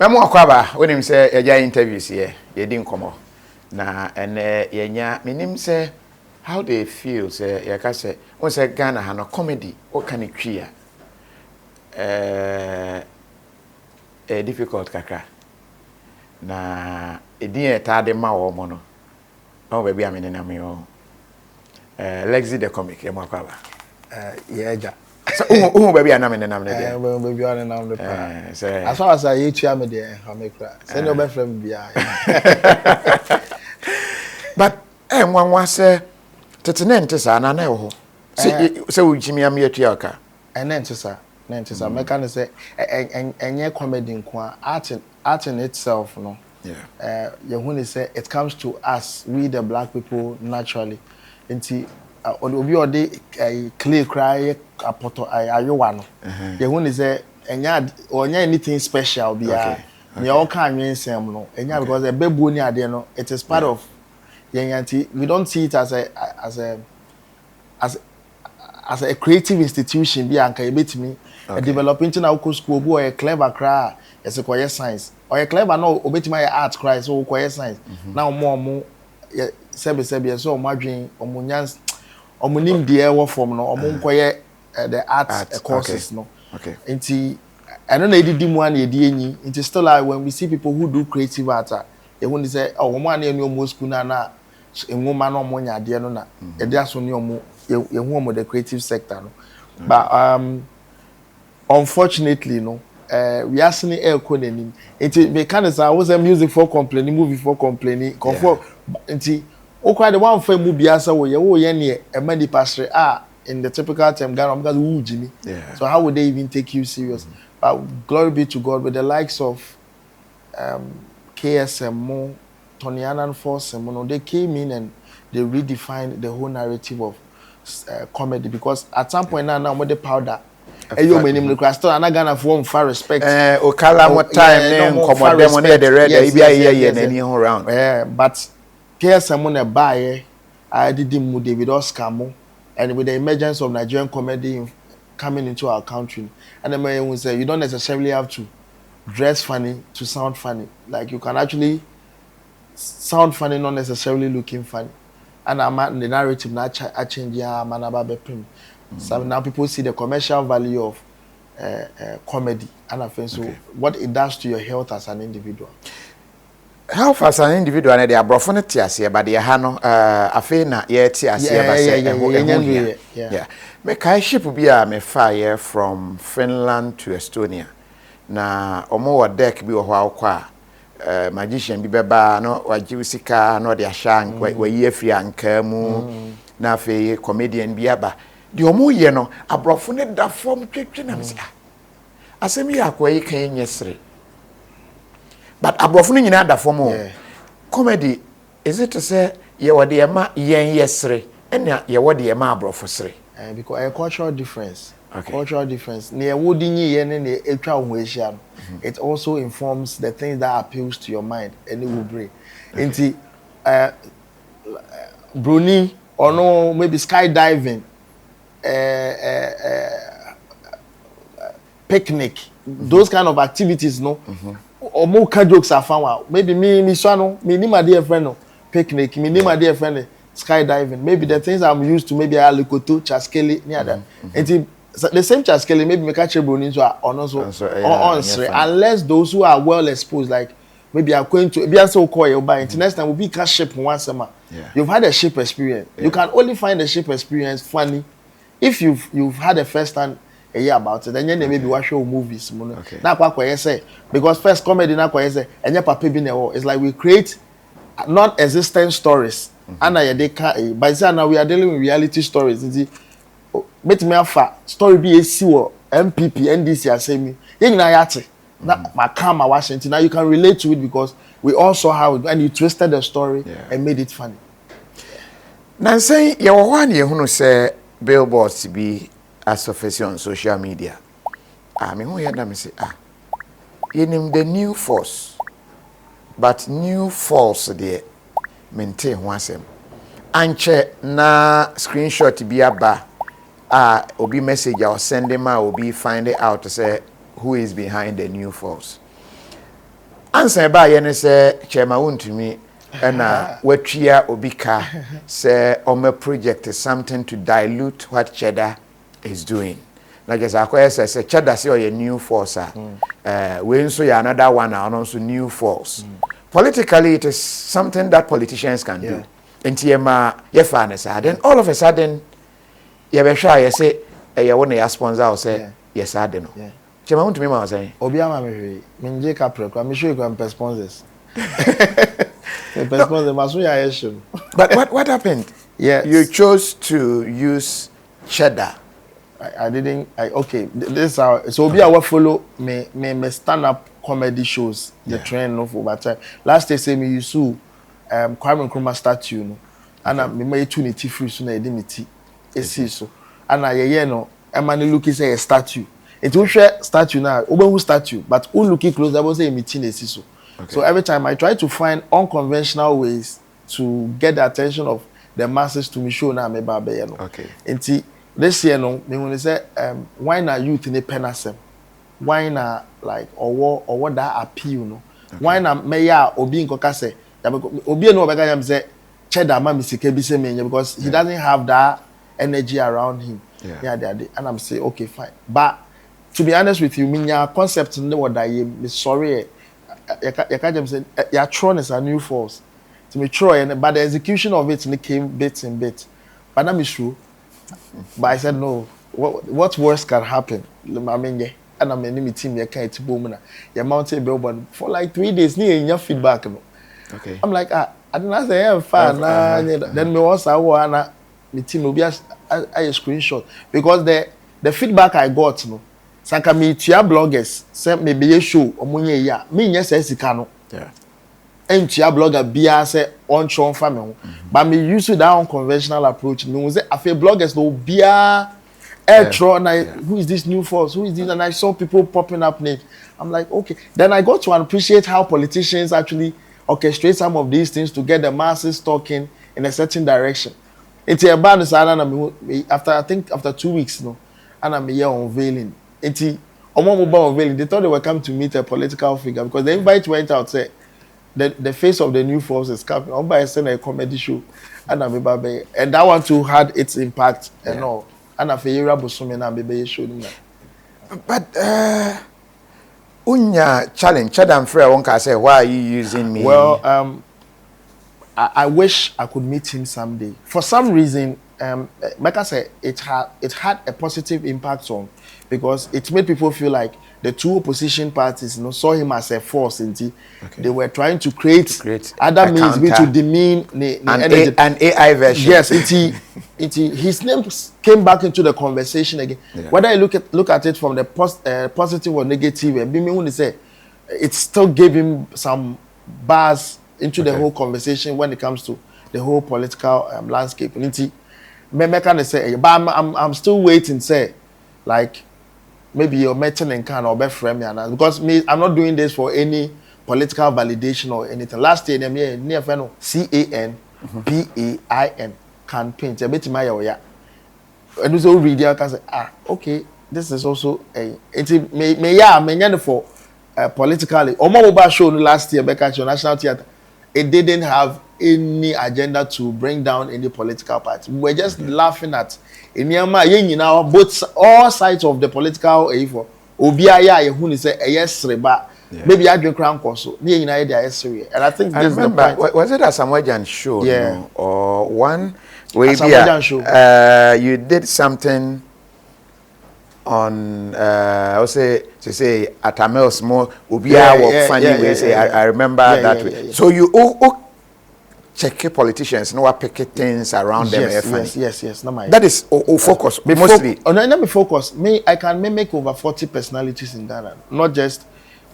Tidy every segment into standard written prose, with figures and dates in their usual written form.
Memo akwaba wonim se eja interviews ye di nkomo na ene yenya menim se how they feel say yaka say won say Ghana ha no comedy o kan twi difficult kakra na edin etade ma wo mo no o ba bia me na me o Lexi the comic yemo akwaba yeah. So baby anam ne nam ne dey. Baby anam ne pa. Say as far as I eat ya me dey ha me kra. Say no be frame bia. But nwanwa say tetene ntesa na na ho. Say wo jimi am yetua ka. Ntesa me can say enye comedy nko art in itself no. Yeah. You when say it comes to us we the black people naturally. Nti obi ode clay cry apoto ayowa no ye hu ni say onya anything special bia me all kan nwensem no enya because e bebu ni ade no it is part of yenyanti we don't see it as a creative institution bia anka ebetimi developing na uko school bu o clever cry yes ko science o clever no obetimi art cry so ko science na omo sebe so omadwen omunyans omunim de ewo form no omunkoye the art courses no okay nti eno na edidi mu an edi enyi nti still when we see people who do creative art e won say oh omo an enu omo school na enwoma no omo nya de no na e de aso ne omo ehu omo the creative sector no but unfortunately no we are seeing air economy nti me can say I was a music for complaining movie for complaining comfort nti okwa the one for movie asa wo ye ne e mani pastor in the typical term Ghana because who Jimmy. So how would they even take you serious? But glory be to God with the likes of KSMO, Tony Annan Force, they came in and they redefined the whole narrative of comedy because at some point now with the powder you may name the crystal and I Ghana for far respect okala mo time name come them on the red any around but KSMO na buy I did him with David Oscar and with the emergence of Nigerian comedy coming into our country and then we say you don't necessarily have to dress funny to sound funny, like you can actually sound funny not necessarily looking funny, and the narrative na change ya manaba beprim. So now people see the commercial value of comedy and I think so what it does to your health as an individual. How fast an individual and they are brofone tiase but they ha no afi na ye tiase ba say yeah me kai ship bia me fire from Finland to Estonia na omo wa deck bi wo ho akwa magician bi beba no wajiusika no de ahyan wa yi afri anka mu na afi comedian bi aba de omo ye no abrofone da form twetwe na me say asemi akwa yi kan nyesre. But abrofo nyina da form comedy is it to say ye wode e ma yen yesre ena ye wode e ma abrofo sre because a cultural difference cultural difference ne wodi nyi ye ne etwa ho ehia it also informs the things that appeals to your mind and it will bring into Bruni or no maybe skydiving picnic those kind of activities no or more jokes are found. Maybe me swano, me ni my dear friend no picnic, me ni my dear friend skydiving. Maybe the things I'm used to, maybe I lokoto, chaskeli, near that. And the same chaskeli, maybe me catch a bruni so on also unless those who are well exposed, like maybe I'm going to be also call you by next time will be catch ship once a month. You've had a ship experience. You can only find the ship experience funny if you've had a first hand a year about it, then you maybe watch show movies. Now, what say because first comedy now say and your papa being it's like we create non-existent stories. And by now we are dealing with reality stories. Make me a story be a CWO, MPP, NDC, saying you know my karma Washington. Now you can relate to it because we all saw how it, and you twisted the story and made it funny. Now say you one you who say billboards to be association on social media. I mean, who hear them say, you name the new force, but new force there maintain one same. Anche na screenshot be aba, obi message or send them out, obi find it out to say who is behind the new force. answer ba ye ne say chairman wontumi na watwia obika say on project is something to dilute what Cheddar is doing. Na just akoye say Cheddar say your new force we nso ya another one and also new force. Politically it is something that politicians can do. Enti ye fairness then all of a sudden ye be sure ye say ye won ya sponsor or say yes I don't know. Chema want to me ma say obi ama me hwe me nje ka preko me show you can sponsors. But what happened? Yes. You chose to use Cheddar. I didn't. Okay. This how. So be our follow me stand up comedy shows. The trend no for but last day say me you sue Kwame Nkrumah statue no. And me may tune it free so na edimiti. Esi so. And ye no emani look say a statue. It will share statue now. Obehu statue but who looking close I say meeting esi so. Okay. So every time I try to find unconventional ways to get the attention of the masses to me show na me ba be no. Okay. Enti this year no me when say why na youth in the penasem. Why na like or what that appeal no. Okay. Why na me ya obi nkoka say obi no obeka yam say Cheddar ma me sika bi say me because he doesn't have that energy around him. Yeah, and I'm say okay fine. But to be honest with you, me concept no what I am sorry. You can't say your throne is a new force. To me, try, but the execution of it came bit in bit. But that is true. But I said no. What worse can happen? I mean, yeah, and I'm in team. You can't boom. You mounted billboard for like 3 days. Near your feedback. Okay. I'm like, I didn't say I'm fine. Then me was I wanna me team will be a screenshot because the feedback I got no. Sanka me tia bloggers say me be show omunye ya me nya say sika no en tia blogger bia say on chon fa me ho but me use that unconventional approach me say afi bloggers no bia who is this new force, who is this, and I saw people popping up names. I'm like, okay, then I got to appreciate how politicians actually orchestrate some of these things to get the masses talking in a certain direction. It's a bad after 2 weeks no and I'm here unveiling. They thought they were coming to meet a political figure because the invite went out say the face of the new force is coming. I'm by saying a comedy show, and that one too had its impact and all. And I feel you're showing that. But unya challenge Cheddar and Frere won't say why are you using me? Well, I wish I could meet him someday. For some reason, like I said, it had a positive impact on. Because it made people feel like the two opposition parties saw him as a force. They were trying to create other means to demean an AI version. Yes, his name came back into the conversation again. Yeah. Whether you look at it from the positive or negative, it still gave him some buzz into the whole conversation when it comes to the whole political landscape. But I'm still waiting. Like. Maybe you're meeting and can or be frame because I'm not doing this for any political validation or anything. Last year, near CANPAIN campaign. A bit my yeah. And so read you can say okay, this is also a it for politically. Omo show last year back at your National Theatre. It didn't have any agenda to bring down any political party. We were just laughing at both all sides of the political maybe I drink crown course. And I think I remember was it a Samoan show? Yeah. No? Or one where you did something on I say to say at Amel's more funny way say I remember that way. Yeah. So you check politicians, no pick things around them. Yes. No, that is focus mostly. Let me focus. I can make over 40 personalities in Ghana, not just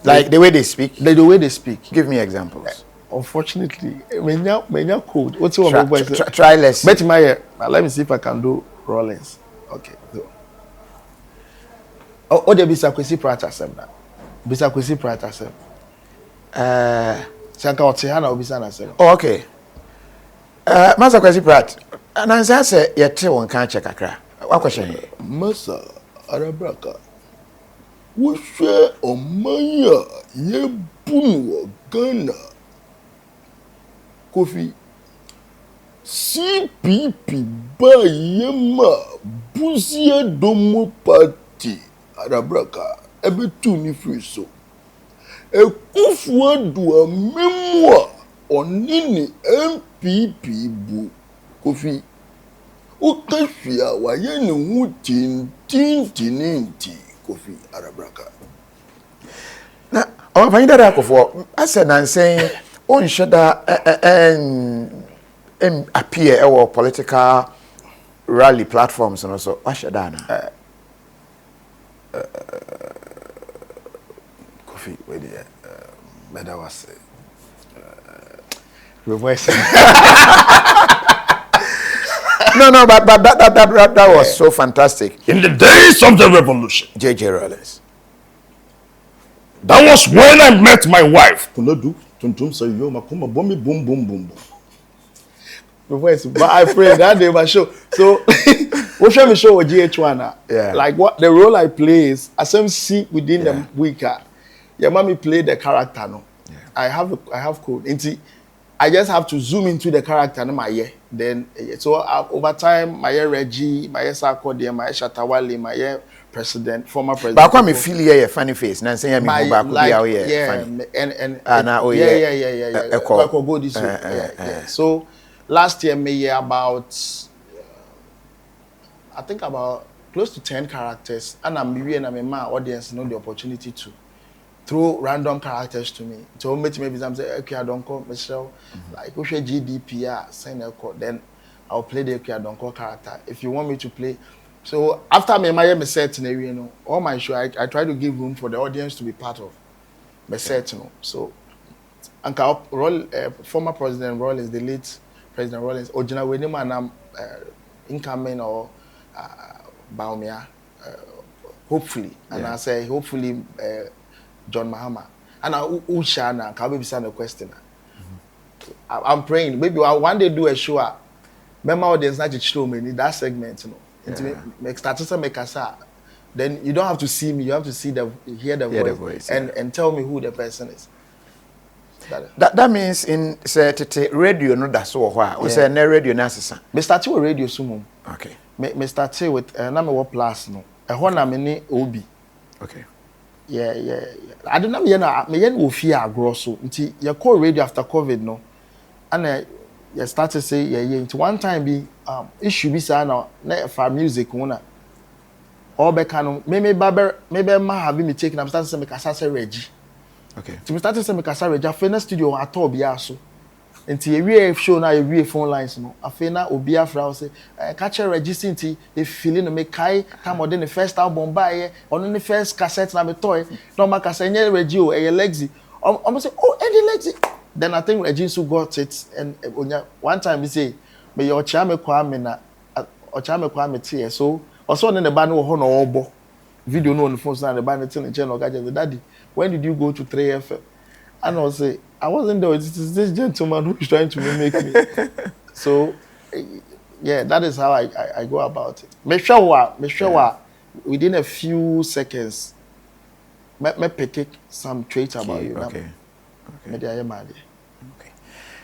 like the way they speak. The way they speak. Give me examples. Unfortunately, many code. What's your try less. Bet my let me see if I can do Rollins. Okay. Oh, there bisa kwesi pratasem na. Bisa kwesi pratasem. Sanka otihana obisa na sem. Oh, okay. Masa kwesi prat. Anansa say yete won kan che kakra. What question? Masa arabraka. Wo hwe omanya ye bunu Ghana. Kofi. CPP Bayema Busia Domo Party Arabraka Ebetu ni free so. Ekufwa do a memoir on nini MPP bu Kofi. Ukafia wayeni tinti Kofi Arabraka. Na o find that akofo ase nan saying on shada appear our political rally platforms and also what should I Kofi where the better was reverse. No, but that was so fantastic. In the days of the revolution, JJ Rollins. That was when I met my wife. Kunadu, tuntum say yo makoma bombi boom boom boom boom. Reverse, but I pray that day my show. So, what shall we show with GH1? Yeah. Like what the role I play is, as I'm see within the week. Your mommy play the character no. Yeah. I have code. I just have to zoom into the character no my year. Then so over time, my year Reggie, my year Sarkodie, my year Shatawale, my year president, former president. But I feel here funny face. Now say me back like, funny. And yeah. Go this way. Yeah. So last year, me about I think about close to 10 characters, and I'm my audience know the opportunity to throw random characters to me. So maybe I'm say okay, I don't call Michelle, like who's GDPR, sign a code, then I'll play the okay, I don't call character. If you want me to play, so after me set in all my show, I try to give room for the audience to be part of my set, So, Uncle former President Rollins, the late President Rollins, original with him and I'm incoming or Baumia, hopefully, and I say hopefully. John Mahama and Ushana can be send a question. I'm praying maybe I one day do a show. Remember audience not to show me that segment, Make start to make us. Then you don't have to see me. You have to see hear the voice and tell me who the person is. That means in say radio no that's so why. We say na radio na sesa. Me start with radio sumo. Okay. Me start with na me what plus no. E ho na me ni obi. Okay. Yeah. I don't know me will fear gross so. Nti you call radio after COVID no. And you start to say into one time be issue be say na for music una. All be can maybe ma have me taking I'm starting to say me kasa say Reggie. Okay. So we started to say me kasa Reggie after studio at all be so. Nti every show na every phone lines no. After na obi afra say catch Reggie nti e feeling no me kai come on the first album buy on the first cassette na me toy no ma cassette nye Reggie o e Lexi. I'm say oh Eddie Lexi. Then I think Reggie so got it and one time he say me your cha me kwa me na ocha me kwa me tie so also on the band wo ho no obo video no on the phone na the band tin channel gadget daddy when did you go to 3FM and I say I wasn't there. It's this gentleman who is trying to mimic me. So, yeah, that is how I go about it. Make sure within a few seconds, me pick some traits about you. Okay. Okay.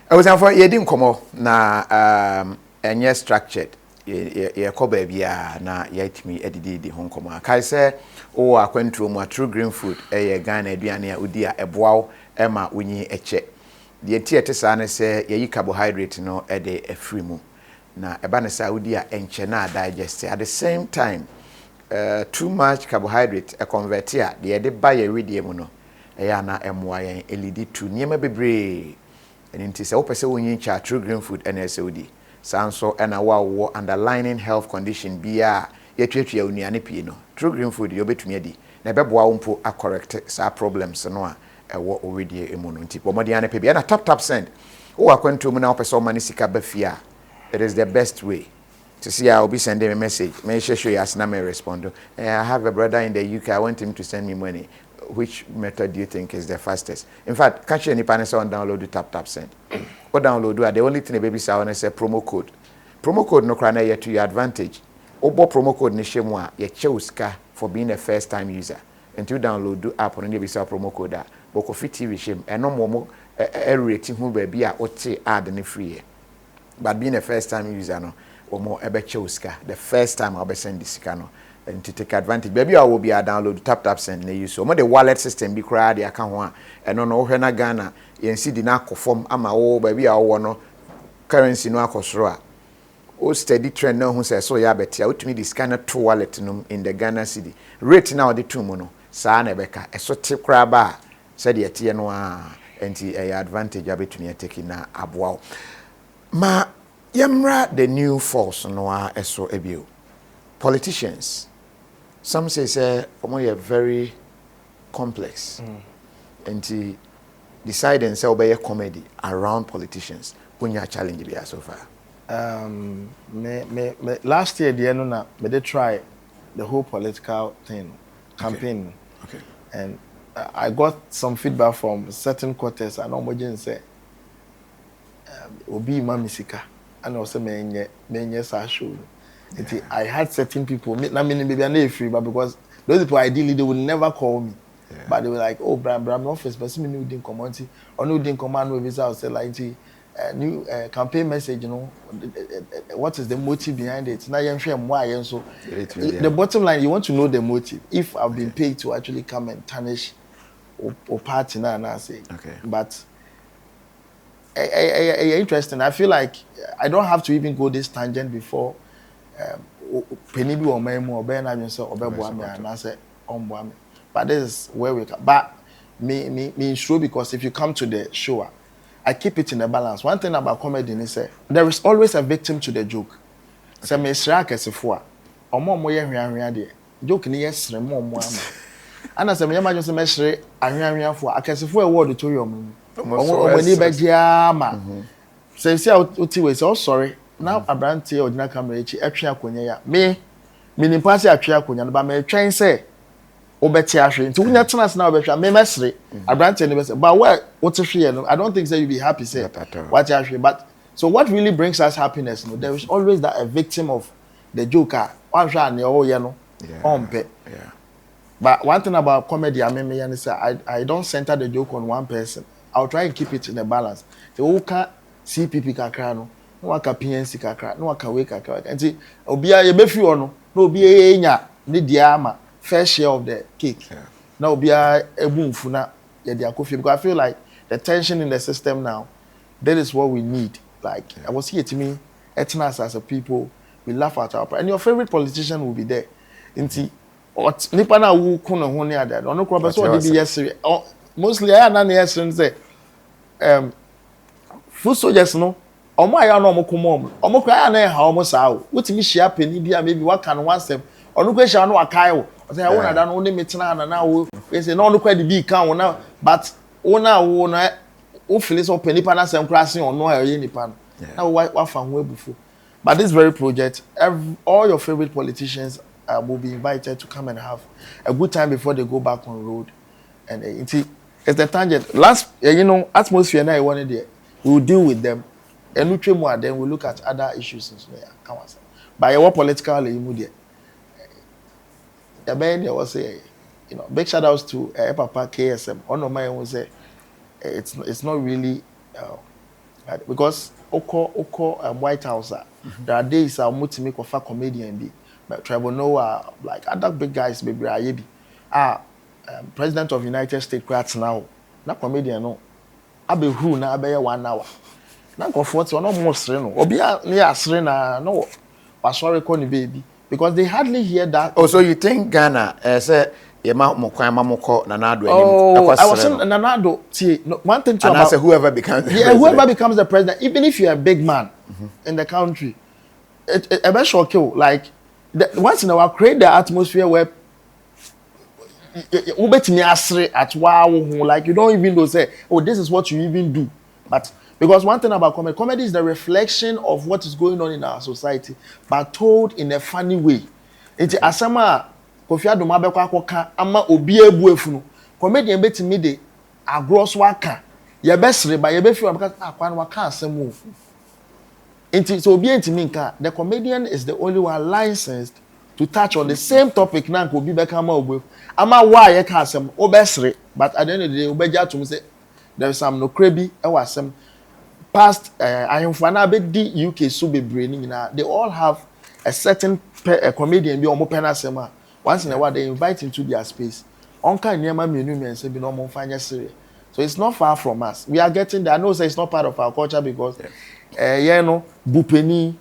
I was for you didn't come up na and yes structured. Ye ko baby na yet me edidi di hon komo. Kai say o akwentro mu true green food e Ghana aduane a odi a eboawo Emma unyi eche. The etiete sa ne se yeyi carbohydrate no e de afri mu. Na eba ne sa udi a enche na digest at the same time too much carbohydrate e convert a de de ba ye redie mu no e ya na emoa yen elidi tu niema bebre. Enti se wo pese unyi cha true green food ene se udi. Sanso ena wo underlying health condition bia yetwetwe onuane pie no. True green food yo betumi adi. Na beboa wo mpo a correct sa problems no a ewo already emu no nti bomodiane pe bia na tap send wo akwantu mu na opese o mani sika bafia it is the best way to see I will be sending a message may show you as na me respond I have a brother in the UK I want him to send me money which method do you think is the fastest in fact catch any panel on download the tap send or download the only thing the baby say I say promo code no kra na yet to your advantage obo promo code ni shemu a ye che uska for being a first time user and you download the app on the visa promo code that KOFI TV shame and no more rating who be a ote add any free. But being a first time user no or more ebechoska the first time I'll be send this no and to take advantage. Baby I will be a download tap send they use so more the wallet system be cry the account one and no na Ghana you see the na conform ama oh baby I want currency no akosro o steady trend now who says so ya betia utumi the scanner to wallet no in the Ghana city rate now the two no saa na beka eso tip kra ba said ye tie no enti advantage abetumi take na aboa ma yemra the new force no eso ebio politicians some say omo very complex enti decide and say obey comedy around politicians when you challenge be so far. Last year the end na me dey try the whole political thing campaign. Okay. And I got some feedback from certain quarters and almost say obi mamisika and also menye sa show. I had certain people na me be na free but because those people ideally they would never call me. Yeah. But they were like, oh, Bram office, but me didn't come or no didn't command with visa. I say like new campaign message, you know, what is the motive behind it? Now you share why and so the bottom line, you want to know the motive. If I've been paid to actually come and tarnish or party now, and I say, okay, but interesting. I feel like I don't have to even go this tangent before penny be or memo or Ben I say or Bebuame and I say on. But this is where we come. But me sure because if you come to the show, I keep it in a balance. One thing about comedy is there is always a victim to the joke. So me shraka sefua. Omo mo ye hwianhwian de. Joke ni yesre mo mo ama. Ana se me imagine se me hre ahwianhwian fo akasefo e word to yom. Omo ni beje ama. So see uti we say oh sorry. Now abrante odina camera echi atwe akonya ya. Me ni pass atwe akonya no ba me twen say obeti ahwe nti wunya tenas na obetwa me mesre abrante ne be say but what hwe no I don't think say you be happy say what ahwe but so what really brings us happiness no there is always that a victim of the joker one hwe an oh ye no ompe but one thing about comedy I mean say I don't center the joke on one person. I'll try and keep it in a balance. The oka CPP kakra no waka PNC kakra no waka we kakra nti obia ye befi ono no obia enya ne dia ama fair share of the cake. Now be a boomfu na KOFI because I feel like the tension in the system now, that is what we need. Like I was here to me, ethnos as a people, we laugh at our pride. And your favorite politician will be there. Inti what nipa na wu kuno ho ne ada. Ono kro person dey be yesterday. Mostly I na yesterday say food soldiers no omo aya no omo komo omo kra na ha omo saa o. Wotimi hia pani bia maybe waka no wansem. Ono kra hia no wakai o. I say I want to know me metina na wo say no look at the big can now but ona wo na wo feel so penipa na sem krase on no aye nipa now wa fa ho ebufu but this very project all your favorite politicians will be invited to come and have a good time before they go back on road and it's the tangent last you know atmosphere na I wanted there we will deal with them and we then we look at other issues in there come on but your political immediate the band was say, you know, big shout outs to Papa KSM. On my own say, it's not really because Oko White House. There are days I want to make a comedian be, but Trevor Noah like other big guys maybe President of United States crats now. Not comedian no. I be who na be 1 hour. Na go 40 no more no. Obi near Serena no. Pastor call ni baby. Because they hardly hear that. Oh, so you think Ghana say Nanado? Oh, I was saying Nanado. See, one thing to about whoever becomes whoever becomes the president, even if you're a big man in the country, it very shock you. Like once in a while, create the atmosphere where at wow, like you don't even know say, oh, this is what you even do, but. Because one thing about comedy is the reflection of what is going on in our society, but told in a funny way. It's asama Kofi Adoma be kwa koka ama obi ebu efunu. Comedian be timi de agros waka. Ye be sere ba ye be fi because akwan waka asem o. So obi entimi nka the comedian is the only one licensed to touch on the same topic now could be back ama why you can some obesre, but at the end of the day obeja to say there's some no crabby or some past I am for now the UK so be braining now they all have a certain comedian be omo penasema once in a while they invite him to their space on kind nyama menu and say be no more fanya serious. So it's not far from us. We are getting there. I know say it's not part of our culture because you know bupeni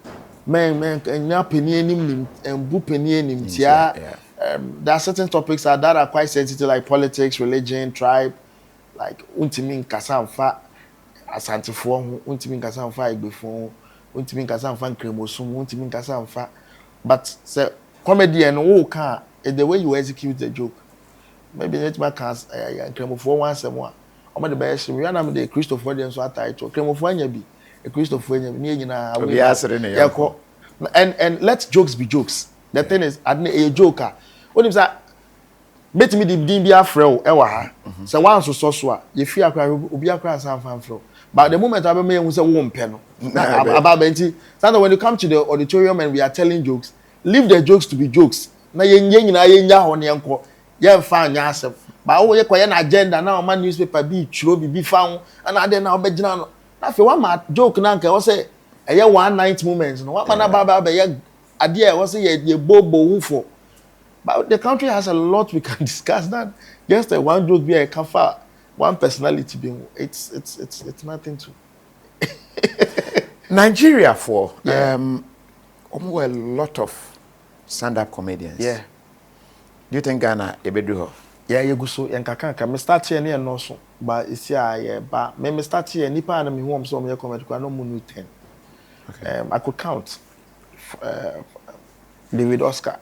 men nyapeni enim and bupeni enim tia. There are certain topics that are quite sensitive like politics, religion, tribe, like untimi nkasa mfa asantefo ho, untimi nkasa mfa egbefo, untimi nkasa mfa nkremosum, untimi nkasa mfa. But say comedian who can the way you execute the joke. Maybe let my cast nkremofo once more. Omo the best we na me the Christopher dem so attach kremofo anya bi a Christopher anya ni nyina we yakọ and let jokes be jokes. The thing is a joker when him say bet me the din bi afrɛ e wa ha say wan so a ye fi akra obi akra san fan fro but the moment I be hu say wo mpɛ no about benti so when you come to the auditorium and we are telling jokes leave the jokes to be jokes na ye nyina ye nya ho ne enko ye fa anya asem but oh ye koye na agenda na man newspaper bi churo bi fa and ade na obegina no na fe wa ma joke na nka wo say eye one night moments no wa na baba ye ade e wo say ye bobo wufo but the country has a lot we can discuss that just one joke be a kafa one personality being it's nothing to Nigeria for a lot of stand-up comedians. Yeah. Do you think Ghana ebedu ho? Yeah, you go so yanka me start here near no so but it's yeah but me start here nipa na me hu am so me comment kwa no mu 10. Okay. I could count David Oscar,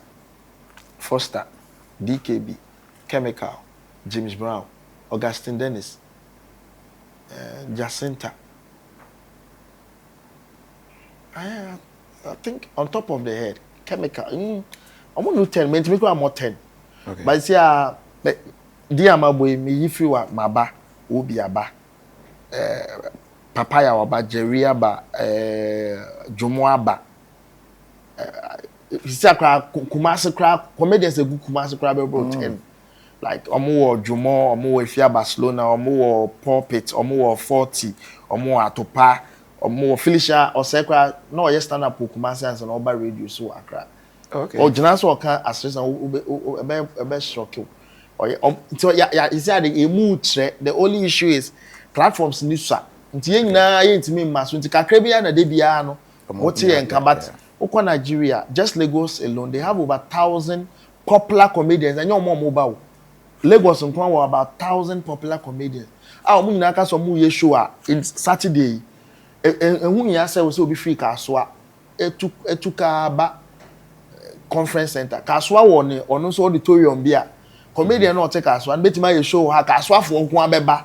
Foster, DKB, Chemical, James Brown, Augustine Dennis, Jacinta. I think on top of the head, Chemical. I'm going to 10, me to I'm more 10. Okay. But see, dear my boy, me if you are maba, obi aba, papaya aba, Jerry aba, Jomo aba. See, Kumasi crab, comedians a good Kumasi crab about 10. Like omo Jomo, omo Efia Barcelona, omo Pulpit, omo 40, omo Atopa, omo Felicia or Sekra. No, yes stand up Kumasi and Oba radio so Accra. Okay. Or Jonas or can assist a best shock you. So yeah, is that the mood the only issue is platforms new sa. Nti na yin timi maso nti kakra bia na de bia no. What here in Kabat, Oko Nigeria, just Lagos alone, they have over 1,000 popular comedians and you're more mobile. Lagos and Kwan were about 1,000 popular comedians. Our Munaka so mu Yeshua in Saturday. And who ya say will be free Kaswa. Etuka conference center. Kaswa won on also auditorium bia. Comedian not take Kaswa and betima you show ha Kaswa for Nkwan beba.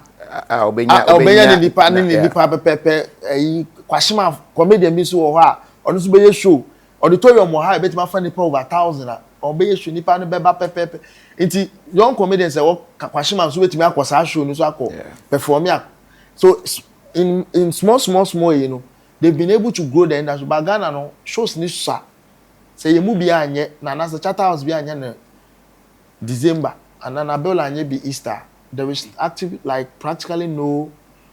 Obenya ni nipa ni nipa pepe kwashima comedian bi so ha onu so be show auditorium mo ha betima fa nipa over 1,000 obeye show nipa no beba pepe nti young comedians say kwashima so betimi akosa show no so akọ perform ya so in small you know they've been able to grow the industry but Ghana no shows ni sa say you bi anye na na say Charter House bi anye na December and na Abel anye bi Easter. There is active like practically no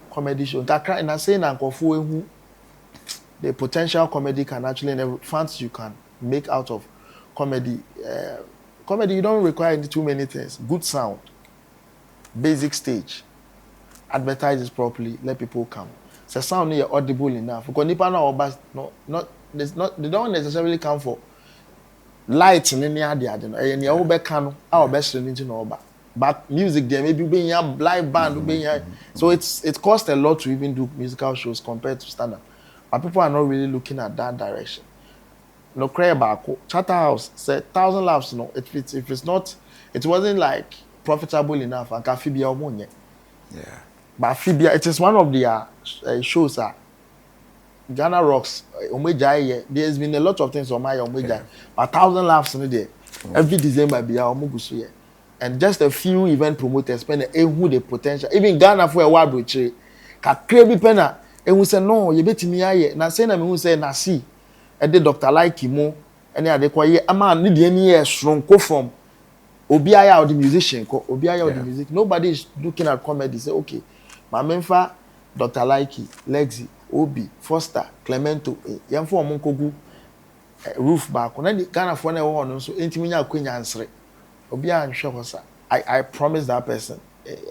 comedy show. That and I say na nkofo the potential comedy can actually the funds you can make out of comedy. Comedy you don't require too many things. Good sound, basic stage, advertise it properly, let people come. So sound is audible enough. Because nipa na they don't necessarily come for lights in any area. Any obe kano, our best into no oba. But music there maybe being a live band being so it costs a lot to even do musical shows compared to stand up. But people are not really looking at that direction. No cry back. Charter House said 1,000 laughs. No, if it's not, it wasn't like profitable enough. And Fibia Omonye. Yeah. But Fibia, it is one of their shows. Ghana Rocks. There's been a lot of things on my Omeja. But 1,000 laughs in a day. Every December be our Omugusu. And just a few event promoters spend who the potential. Even Ghana for a while, ka krebi pena. And we say no, you bet me aye. Na say na me who say na see. And the doctor like him any ade kwa ye ama ne de ani ye sronko from obi aya or the musician ko obi aya or the music. Nobody is looking at comedy say okay ma memfa Dr. Likey, Lexi, Obi, Foster, Clemento, yamfo omon kogu roof back na Ghana for na wo no so entimi nya akwanya ansre obi a nhwe hosa. I promise that person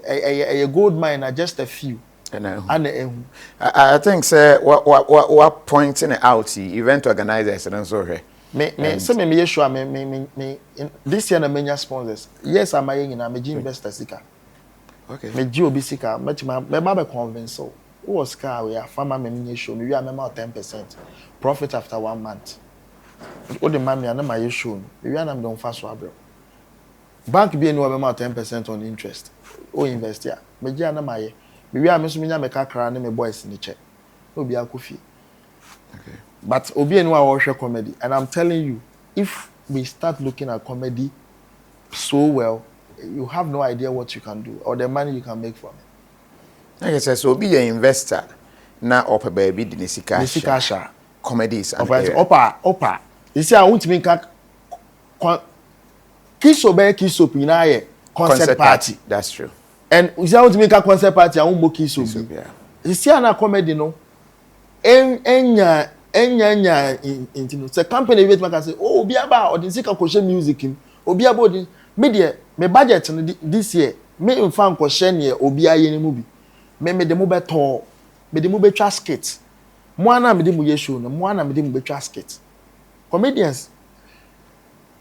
a gold mine are just a few. I think say what pointing it out event organizers and so here. Me sure me this year na many sponsors. Yes, I'm a investor sika. Okay. Me GOB sika, me be convince so. Who was car we are farmer me show me we are 10% profit after 1 month. All the man me na my show. We are na don fast so abro. Bank be no be 10% on interest. O invest here. Me gia na my we are me so me nya me kakra na me boys ni che. Obi akofi. Okay. But obi enu a watch comedy, and I'm telling you, if we start looking at comedy so well, you have no idea what you can do or the money you can make from it. Like I said, so be an investor. Now, upper baby, the Nisika comedies and Opa. You see, I want to make a kiso pinaye concert party. That's true. And you see, I want to make a concert party. I won't book kiso. Yeah. You see, a comedy, no. Enya the company wait make say oh obi aba or the sika ko music him obi aba odi me de me budget this year me in fan ko share ne obi aye ne mu bi me de mu beto me de mu betwa skit mo ana me de mu ye show no mo ana me de mu betwa skit. Comedians,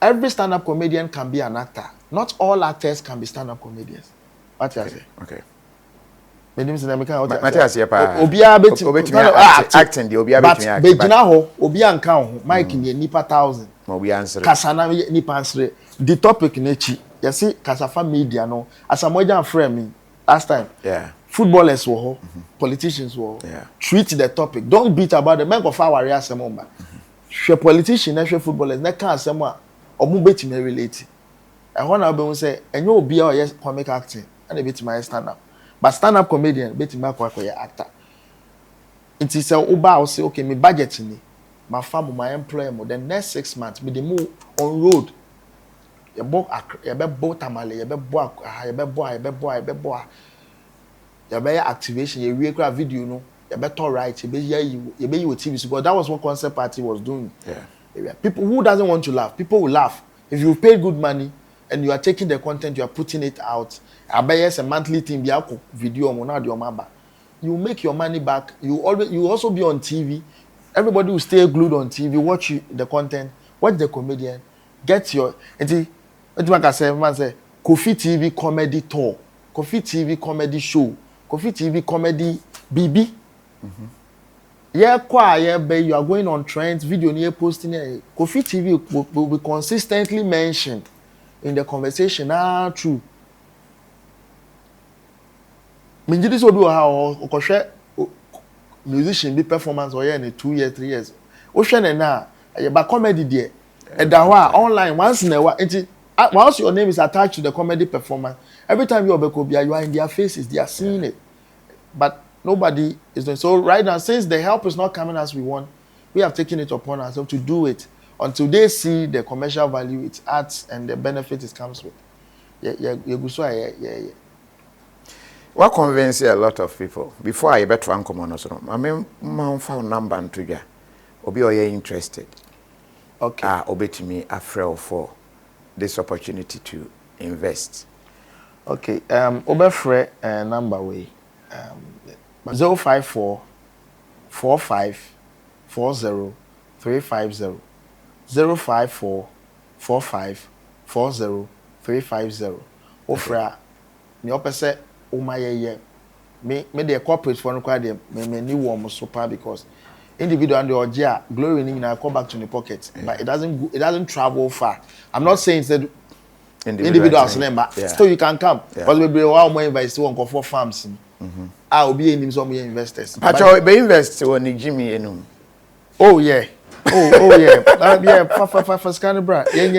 every stand-up comedian can be an actor. Not all actors can be stand-up comedians. What you say? Okay. Matthias yepa obia beti acting the obia beti act but begina ho obia nka ho mike ni nipa 1000 obia answer kasana nipa answer the topic nechi you see kasafa media no asamoja frame me last time footballers wo ho politicians wo treat the topic, don't beat about the men of our asemomba hwe politician na hwe footballers na kan asem a omu beti me relate e ho na obe say enyo obia o yes comic acting and e beti my stand up. But stand-up comedian, beti ma kwa actor. It is a say, okay, my budget ni, my farm, my employer, the next 6 months, me the move on road. You be tamale, you be activation, you record video, no, you be all right, you be you TV. Because that was what concept party was doing. Yeah. People who doesn't want to laugh, people will laugh. If you pay good money and you are taking the content, you are putting it out. Abayes a monthly thing, video you make your money back. You also be on TV. Everybody will stay glued on TV. Watch the content. Watch the comedian. Get your. Like I said, man say KOFI TV comedy tour, KOFI TV comedy show, KOFI TV comedy BB. You are going on trends. Video near posting. KOFI TV will be consistently mentioned in the conversation. True. Minjidi so do how okoshe musician be performance or in 2 years 3 years o hwe na na e ba comedy there e da ho online once na once your name is attached to the comedy performance, every time you obekobia you are in their faces, they are seeing it, but nobody is doing so right now. Since the help is not coming as we want, we have taken it upon ourselves to do it until they see the commercial value it adds and the benefit it comes with. What convince a lot of people before I bet one common so I mean man found number and trigger obi oye interested obi to me afraid for this opportunity to invest. Okay, obe number way 054 45 40 350 054 45 40 350 ofra me opese umayeye me the corporate for no kwade me ni warm super because individual and the ogia glory ni na come back to the pocket, but it doesn't travel far. I'm not saying that individuals but still you can come because we be one more invest one go for farms obi enim some investors but you be invest on Jimmy enum. Oh yeah for scan bra you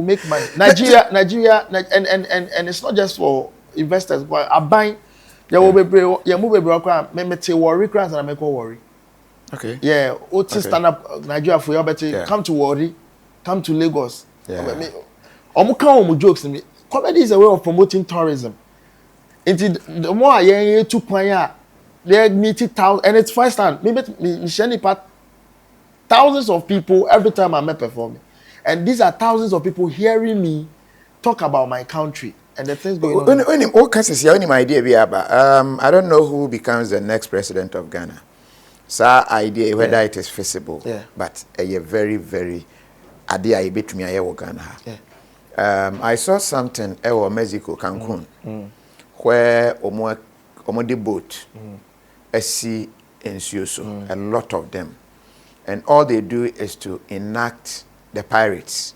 make money. Nigeria and it's not just for investors but I buy you will be you move be me worry crowds and I make worry. Okay. Yeah, Oti stand up Nigeria for your better come to Wari, come to Lagos. Yeah. Omuka jokes me. Comedy is a way of promoting tourism. The more I hear 2 point they meet thousands, and it's first time. Maybe thousands of people every time I'm performing, and these are thousands of people hearing me talk about my country and the things going on. What cases you any idea about? I don't know who becomes the next president of Ghana. So idea whether it is feasible, but a very very idea I bet me I Ghana. I saw something in Mexico, Cancun, where omo boat, a sea ensues, a lot of them, and all they do is to enact the pirates.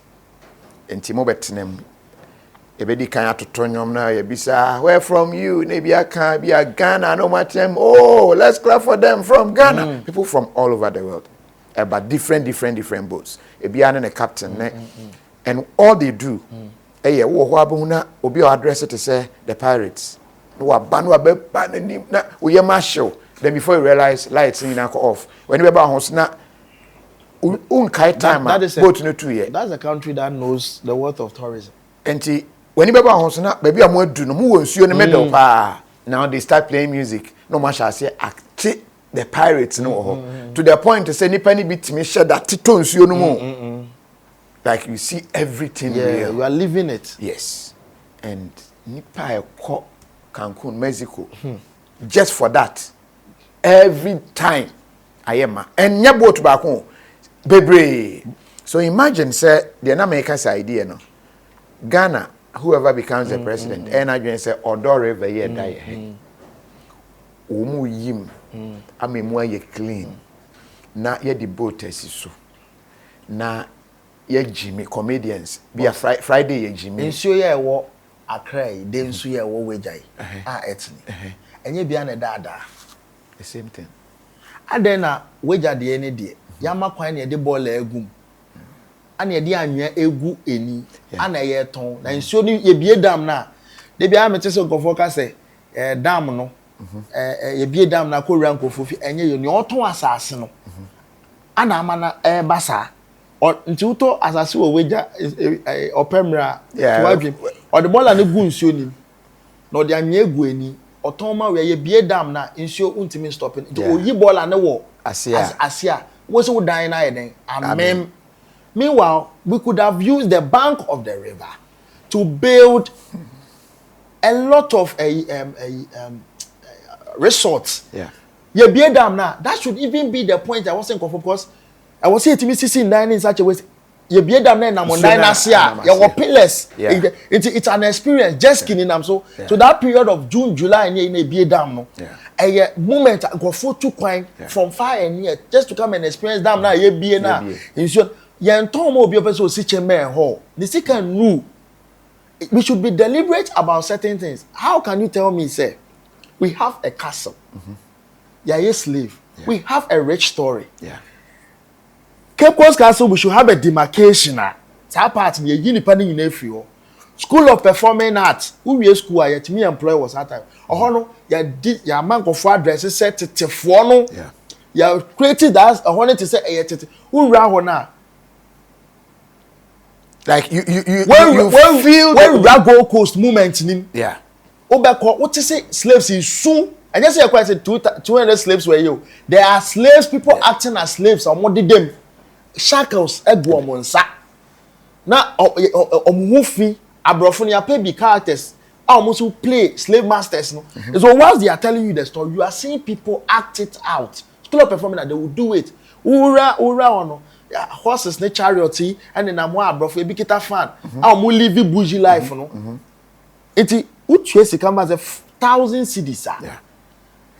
And Timo Betinem, ebedi kanya to tonyom na yebisa, where from you? Maybe I can be a Ghana, no matter. Oh, let's clap for them from Ghana. People from all over the world, but different boats. Ebi and a captain, and all they do, obi address it to say the pirates. We marshal. Then before you realize, lights in off. When you about house na time boat no 2 years. That's a country that knows the worth of tourism. And when you about house na baby am do no mu wonsuo in the middle pa. Now they start playing music. No man shall say act the pirates no to the point to say nipa ni bitimi share that tito nsuo no mu. Like you see everything real. You are living it. Yes. And nipa e Cancun, Mexico. Just for that. Every time I am and nya boat back home. Bebre. So imagine say the America's idea no. Ghana, whoever becomes the president, and I say Odo River ye die. Omu yim. Ame mo ye clean. Na ye the boat esiso. Na ye Jimmy comedians. Be a Friday ye Jimmy. Nsuo ye wo Accra, de nsuo ye wo wejai. Etni. Enye bia na dada. The same thing. Adena weja de ene de. Yama kwan na de ball egum. Ana ye de anwa egu eni. Ana ye ton. Na nsuo ni ye bie dam na. De bia mete se nkofo ka se dam no. Ye bie dam na ko wura nkofo fi enye ye ni oton asase no. Ana ama na basa. Nti uto asase wo weja opemra tuadwem. O de ball na gu nsuo ni. Na o de anwa egu eni. Otoma we ye bie dam na nsuo untimi stopping. The oyi ball na wo asia. Wo so dan na eden. Amen. Meanwhile, we could have used the bank of the river to build a lot of resorts. Yeah. Ye bie dam na. That should even be the point I was saying because I was saying to me sitting down in such a way. Ye bie dam na mondan asia. Ye wo pillars. It's an experience just skinning them so that period of June, July and ye bie dam no. A moment go for 2 kwan from far and near just to come and experience dam na ye bie na. Ensure ye nton mo obi person si chairman hall. The second rule, we should be deliberate about certain things. How can you tell me say we have a castle? Yeah, a slave. We have a rich story. Yeah. Cape Coast Castle, we should have a demarcation. That part, we are independent in every School of Performing Arts. Who we school at me employer was that time. Oh no, ya man go for addresses set to follow. Yeah. You created that. I wanted to say who ran now. Like you feel when Gold Coast movement in. Yeah. Obeko, what to say slaves is soon. And just say quite 200 slaves were you. There are slaves, people acting as slaves. And what did them? Shackles egwo monsa na omufi abrofo ya pay be characters almost who play slave masters no. So whilst they are telling you the story, you are seeing people act it out. School of performing that they will do it. Ura ono horses ne chariot and then amwa abrofo ebi kita fan amu live bougie life no. Enti utwe sika ma 1,000 cedis.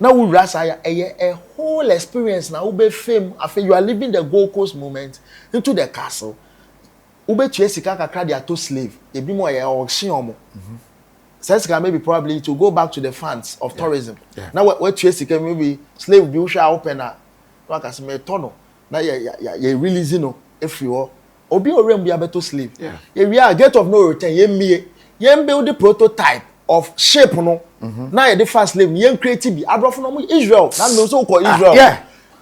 Now we rasa a whole experience now ube fame after you are living the Gold Coast moment into the castle. Ube tuesika kakra they are to slave. Ebi mo ya auction omo. Sesika maybe probably to go back to the funds of tourism. Now what tuesika maybe slave be usha open na waka se me tono. Na ye releasing no efriwo. Obi orem be abeto slave. Ye we are gate of no return ye build the prototype of shape no. Now the first slave yen creative be abrofo no Israel. Na no so call Israel.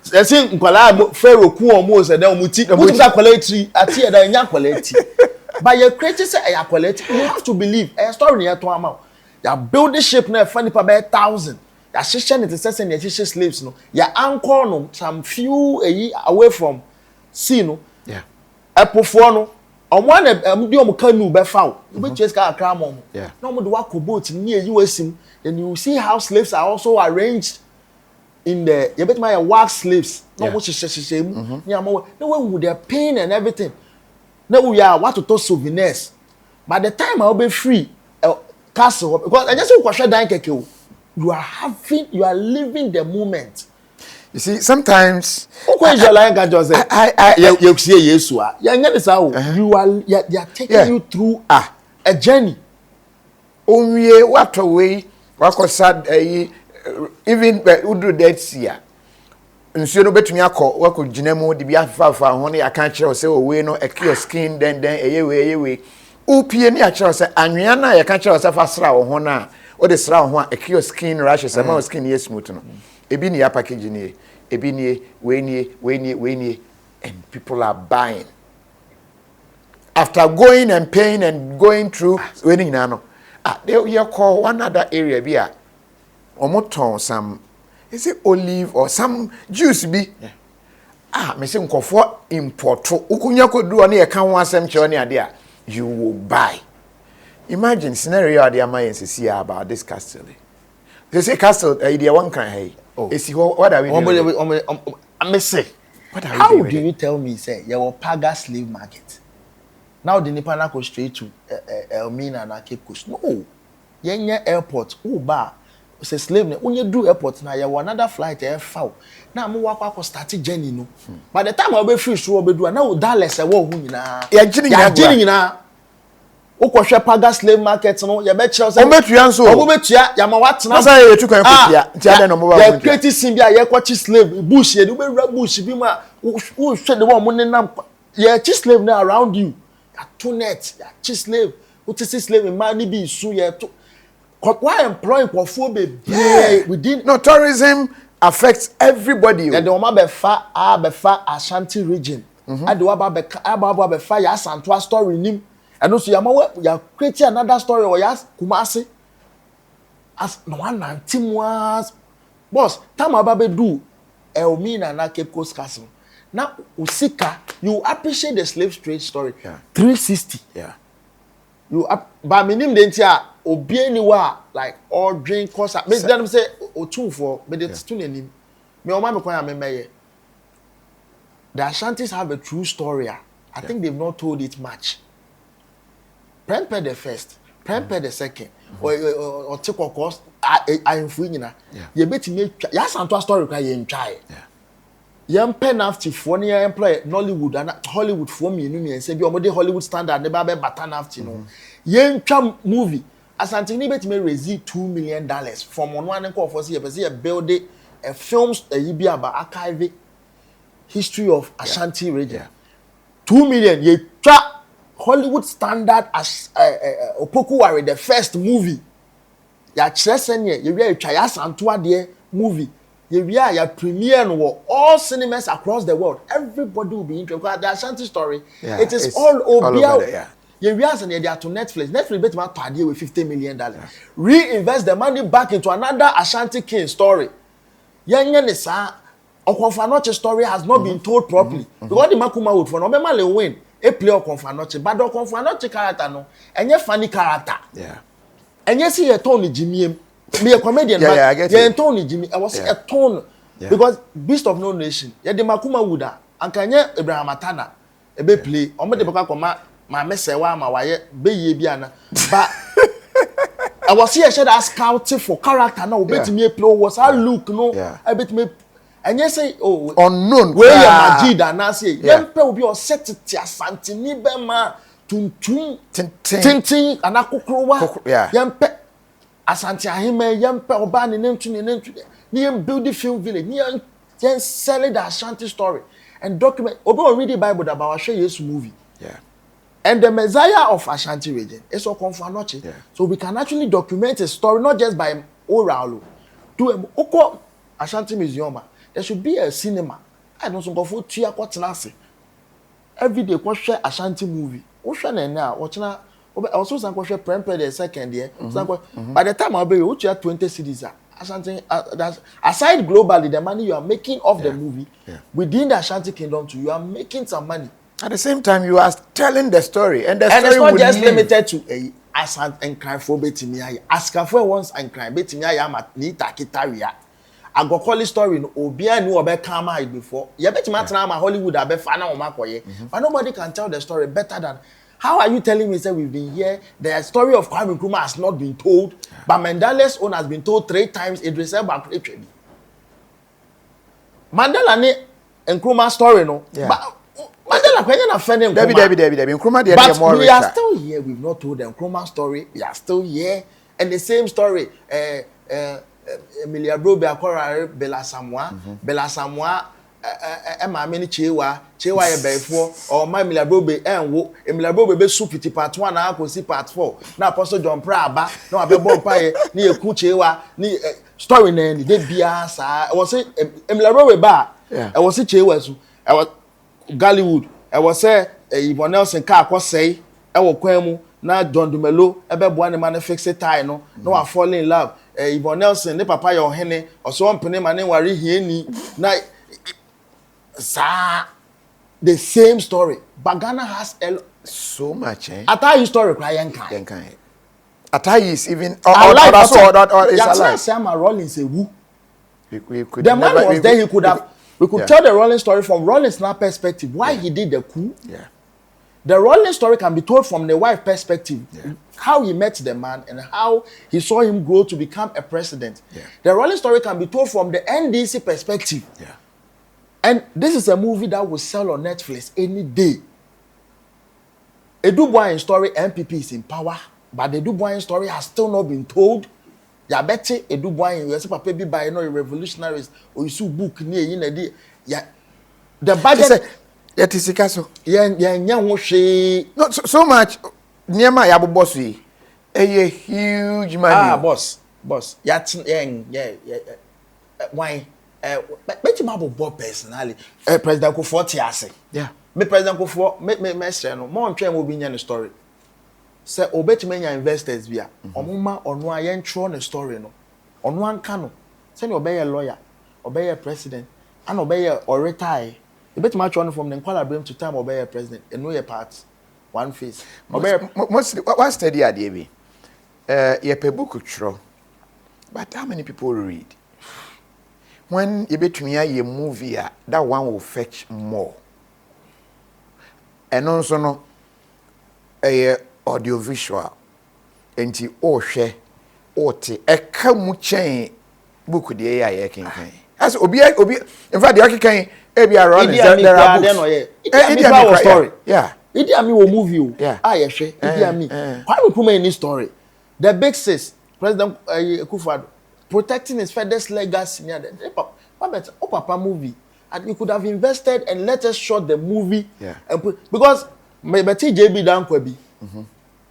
say nkwala Pharaoh ku omo say na omuti muti sa quality ati e da nya quality but you create say a quality you have to believe a story near to am ya build the ship na funny pa by 1,000 ya shisha ne say na shisha slaves no ya anchor no some few away from sea no yeah epofo no omo na di omo kanu be foul you be chase ka akra mom na omo de wako boat ni wasim then you see how slaves are also arranged in the you bet my wax slaves no mo shisha mu ni am no when with their pain and everything now we are what to souvenirs by the time I will be free castle because I just want dan keke you are living the moment. You see sometimes you see yesu a you are taking you through a journey onwie what way wakosad even udu dead sea nsuo no betumi akọ wako ginemu de bia fafa ho ne aka kire se o we no e skin den eye upie ne akire se anwea na ye ka kire se fa sra wo ho na o de sra wo ho a e skin rashes ma skin ye smooth no ebi ne ya package ne ebi ne we nie and people are buying after going and paying and going through we ni na no they call one other area bia omoton some is it olive or some juice be me say nkofo importo ukunya kodu na ye kan ho asem che oni ade a you will buy. Imagine scenario ade amayensi about this castle. They say castle idea one kan hey is what are we doing? I say how do you tell me say you will paga slave market now the nipa na go straight to Elmina na Cape Coast no yenye airport ba say slave ne onye do airport na ya another flight foul na mo wakwa start journey no by the time I be free so be do na o Dallas e wo hu nyina ya gini nyina o ko hwe paga slave market no ya be kire say o betua nso o betua ya ma watena na say ye tukwan kopia ti ade no mo ba ya create sim bia ye ko chi slave bush ye do be bush bi ma o hwe de wo mo nenam ye chi slave na around you ya to net ya chi slave o ti slave man ni bi su ye to why employing for within no tourism affects everybody. And the woman befa Ashanti region. And the woman befa ya Santua story nim. And also ya create another story or ya Kumasi as no one was boss. Time ababe do Elmina na Cape Coast Castle. Now usika you appreciate the slave trade story. 360. Yeah. You but minim dentia obi anywhere like all drink course me dem say otu for me dey tun anim me o ma me kwan amemeye the Ashantis have a true story. I think they've not told it much. Prepare the first, prepare the second or take a course I info nyina ye betime ya santo story kwa ye ntwae yam pen after for near employ Nollywood and Hollywood for me nu say bi omode Hollywood standard ne ba be batan after no ye ntwa movie Asante ni betime raise $2 million from one call for say build a films bi about archive history of Ashanti region. 2 million ye twa Hollywood standard as Opokuware the first movie ya chesen ye wi atwa ya Santo ade movie ye wi ya premiere no all cinemas across the world. Everybody will be interested because the Ashanti story it is all over there. Ye wi as they are to Netflix bet ma to ade with $50 million. Reinvest the money back into another Ashanti king story. Yenye ne sa Okonfanoche story has not been told properly because the Makuma would for no be le win e play Okonfanoche but Okonfanoche character no enye funny character enye see a tone Jimmy be a comedian but ye tone Jimmy I was a tone because Beast of No Nation ye the Makuma would anka enye Abraham Atana e be play o me de beka koma ma mesewa ma waye be ye bia na but I was here said as scout for character now bet me play was how look no I bet me and you say oh unknown where your Majid and I say yempe obi o set ti Asante ni be ma tuntum tintin anakokrowa yempe Asante ahime yempe oba ne nentu ni yem build the film village ni yen sell the Ashanti story and document obi read the Bible about share yes movie and the Messiah of Ashanti region is Okonfanoche so we can actually document a story not just by oral do Ashanti Museum. there should be a cinema. I don't know for 2 years. Every day, we share Ashanti movie. We share now. Watching also some question prepare the second year. By the time I'll be, we share 20 cities. Ashanti, aside globally, the money you are making off the movie within the Ashanti Kingdom too, you are making some money. At the same time, you are telling the story, and the story it's not would just live. limited to a Ashanti and crime for betting. Ask for once and crime betting. I am at Nita Kitaria. I go call the story no Obia knew about Kama before. You bet my Hollywood have been fan of Makoye. But nobody can tell the story better than. How are you telling me that we've been here? The story of Kwame Nkrumah has not been told, but Mandela's own has been told 3 times. It was said by Mandela ne Nkrumah story no. But Mandela kwenye na fene Nkrumah. Debbie. Nkrumah they more richer. But we are still here. We've not told the Nkrumah story. We are still here, and the same story. Emilia Brobe akora Bella Samoa ma me ni chewa ye before or my Emilia Brobe enwo Emilia Brobe be supiti part 1 na akosi part 4 na Apostle John Praba na abebo paye ni eku chewa ni story na ni de bia sa was say Emilia Brobe ba e was chewa su e was Gollywood e was say Yvonne Nelson ka akosei e wo kwan mu na John Dumelo ebe boa ne man fix tie no no wa fall in love Yvonne Nelson ne papa your hene or so on pene man wari hieni na the same story but Ghana has so much Atai story crying kan Atai is even or is alive Sam Rollins ewu the man was there he could have we could tell the Rollins story from Rollins' perspective why he did the coup. The Rollins story can be told from the wife perspective, how he met the man and how he saw him grow to become a president. The Rollins story can be told from the NDC perspective. And this is a movie that will sell on Netflix any day. A Dubois story, MPP is in power, but the Dubois story has still not been told. Ya beti a Dubois, you see papa be by no revolutionaries or you see book near you know the budget. Yet is Picasso. Not so much near my abu bossy. A huge money. Boss. Why? Bet you about Bob personally. President Kofi Tiase. Me President Kofi, me say no. More train will be in the story. Say obet me investors via. Omuma onu ayen tro the story no. Onu anka no. Say you obey a lawyer, obey a president, and obey or retire. You bet much on from the Nkwala to time obey a president and know your parts. One face. Mostly what study are they be? You pay book true. But how many people read? When you bet me a movie, that one will fetch more. And also no a audio visual. And you share or te a come chain book the AI can. As obi in fact the can Ebia Rollins there are books. Idi Ami story. Idi Ami will move you. Idi Ami. Why we put in this story? The big sis, President Akufo-Addo, protecting his father's legacy. Papa movie. And you could have invested and let us shot the movie. And because maybe JB down Kwebi.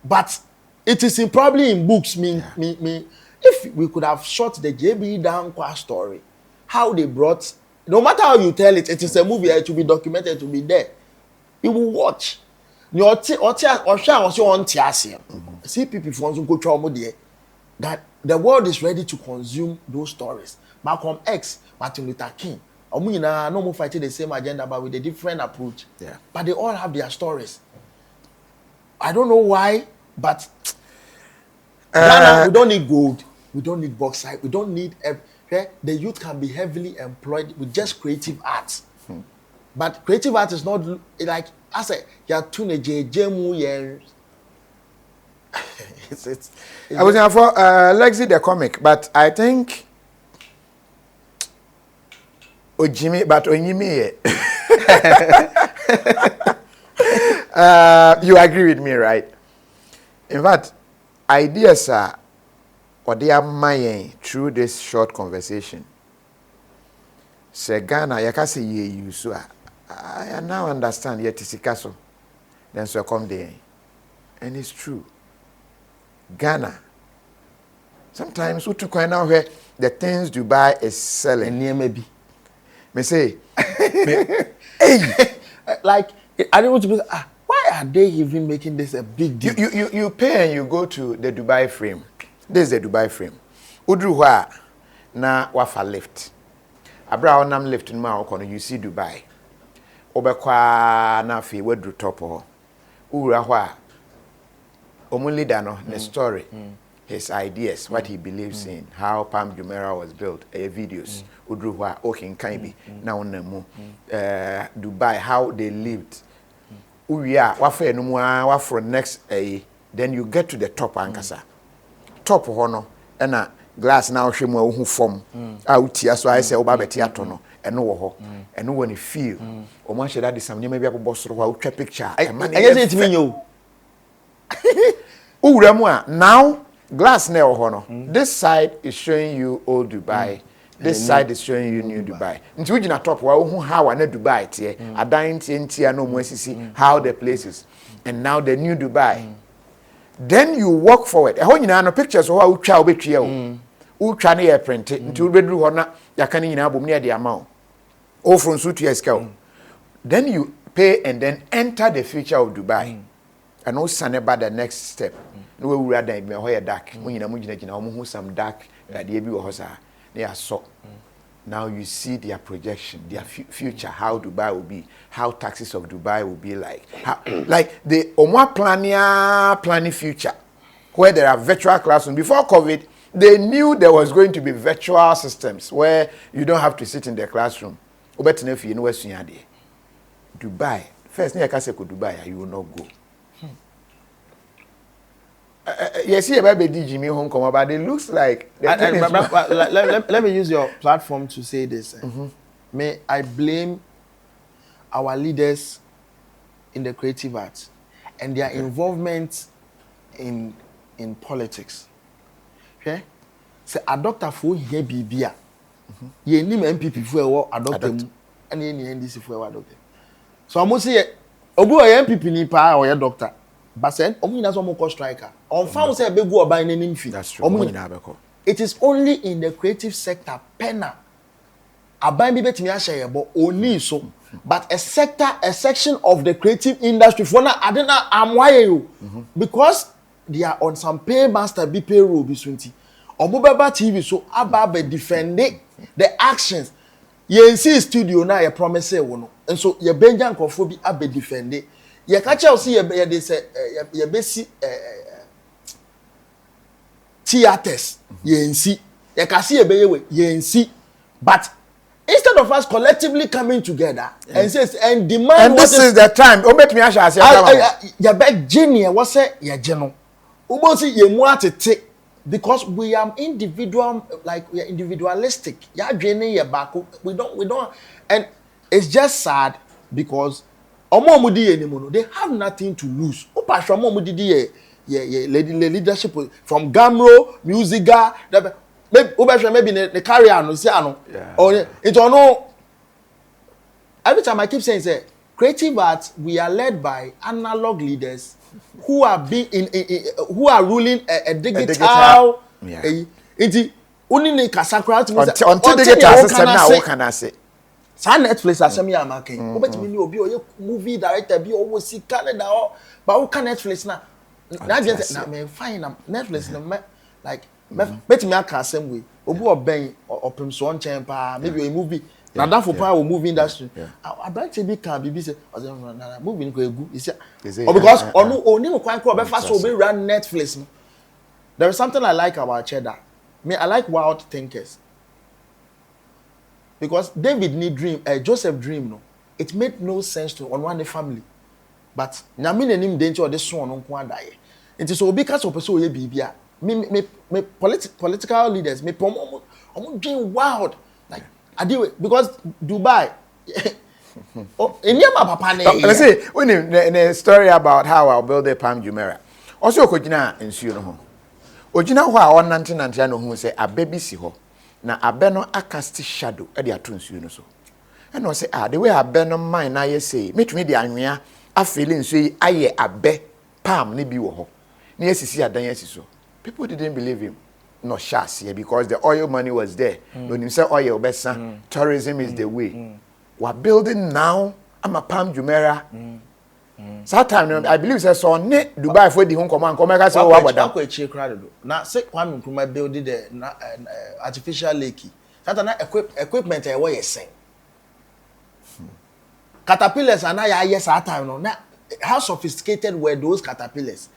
But it is probably in books. If we could have shot the JB down Kwa story, how they brought. No matter how you tell it, it is a movie. It will be documented. It will be there. You will watch. See people from that the world is ready to consume those stories. Malcolm X, Martin Luther King. No more fighting the same agenda, but with a different approach. But they all have their stories. I don't know why, but Ghana, we don't need gold. We don't need bauxite. We don't need. The youth can be heavily employed with just creative arts. But creative art is not like I said, you're tuning I was there for Lexi the comic, but I think Ojimi, but Onyimi. You agree with me, right? In fact, ideas are what they are mine through this short conversation. Say Ghana, you can say you so I now understand yet is Picasso. Then so come there. And it's true. Ghana. Sometimes we took now where the things Dubai is selling. And near maybe. Me say, hey, like I don't want to be. Why are they even making this a big deal? You pay and you go to the Dubai frame. This is the Dubai frame. Udru wa na wafa lift. Abra onam lift no ma okono you see Dubai. Obekwa na fi wedru top ho. Ura ho a omu leader no the story. His ideas, what he believes in, how Palm Jumeirah was built, videos, Udru wa okin kan bi na onemu Dubai how they lived. Uya wafa enum a wafro next then you get to the top ankasa. Top ho no na glass na ohwe mu ahu form a utia so I say oba beti ato no eno wo ho eno wo ne feel o ma sheda de sam nyema bi abobɔ soro ho utwa picture I guess it mean you owura mu a now glass na ho no this side is showing you old Dubai this side is showing you new Dubai nti ugina top wa ohu how na Dubai tie adan tie na omo asisi how the places and now the new Dubai then you walk forward ehon nyina no pictures ho a utwa obetwe o utwa na ye print nti ubedru ho na yaka ni nyina bom na de ama o from so to escal then you pay and then enter the future of Dubai and no sane ba the next step no we wura dan me ho ye dark mo nyina mo gina o mo hu some dark that dey bi wo ho sa na so now you see their projection their future how Dubai will be how taxes of Dubai will be like how, like the omwa planning future where there are virtual classrooms before COVID they knew there was going to be virtual systems where you don't have to sit in the classroom obetene fi no wasua de Dubai first na ka say ko Dubai you will not go yes, yeah, baby, Jimmy home come but it looks like let me use your platform to say this. May I blame our leaders in the creative arts and their involvement in politics. Okay? Say a doctor for here bibia. Ye nim MPP for adopt them and ye NDC for adopt them. So I must say obu MPP ni pa or doctor. But then, striker. On found say begu oba in any fee. That's true. It is only in the creative sector, penna. Aban bi betimi ahye but only so. But a section of the creative industry for now, I don't know am why you because they are on some paymaster be payroll be 20. Omobeba TV so aba defending the actions. Ye see studio na ye promise wono. And so ye benjan kofo bi abe defending. Ye catch you see ye they say ye besi theaters ye nsi ye ka see ye be ye nsi but instead of us collectively coming together and says and demand and this is the time obet me asha say ye be genius what say ye geno ubosi ye mu atete because we are individual like we are individualistic ya dwene ye back we don't and it's just sad because they have nothing to lose. Leadership from Gamro, Musiga, maybe the carrier no or it or no. Every time I keep saying say creative arts we are led by analog leaders who are who are ruling a digital until digital system now what can I say? Some Netflix asemi amaken obetimi ni obi oye movie director bi owo si Canada but who can Netflix na just na me fine na Netflix na me like betimi aka asem we obi oben opem so onchen pa maybe a movie na that for pa o movie industry about bi can bibi say na movie ni ko egu is because oni mo kwan ko be fast obi run Netflix no. There is something I like about Cheddar. I like wild thinkers. Because David need dream, Joseph dream no. It made no sense to on one family. But nyame nanim danger or this one on kwa die. It is so because of person ye bibia. Me political leaders me promo dream wild like I do it because Dubai oh enyama papa na. Let's see when the story about how I'll build a Palm Jumeirah. Also kojina ensuo no ho. Ojina ho a on nante no hu say ababi si ho. Na abeno akasti shadow e de atonsuo no so e no say the way abeno mine na ye say metumi de anwea afeli nso yi aye abe palm ne bi wo ho na yesisi adan yesiso people didn't believe him no chance here because the oil money was there. When you say oil besa, tourism is the way. We're building now. I'm a Palm Jumeirah. Sometimes I believe says so ne Dubai for the home command come say what about that. Now say Kwame Nkrumah build the artificial lake. That equipment e wey sen. Caterpillars and I yes at time no. Now how sophisticated were those caterpillars?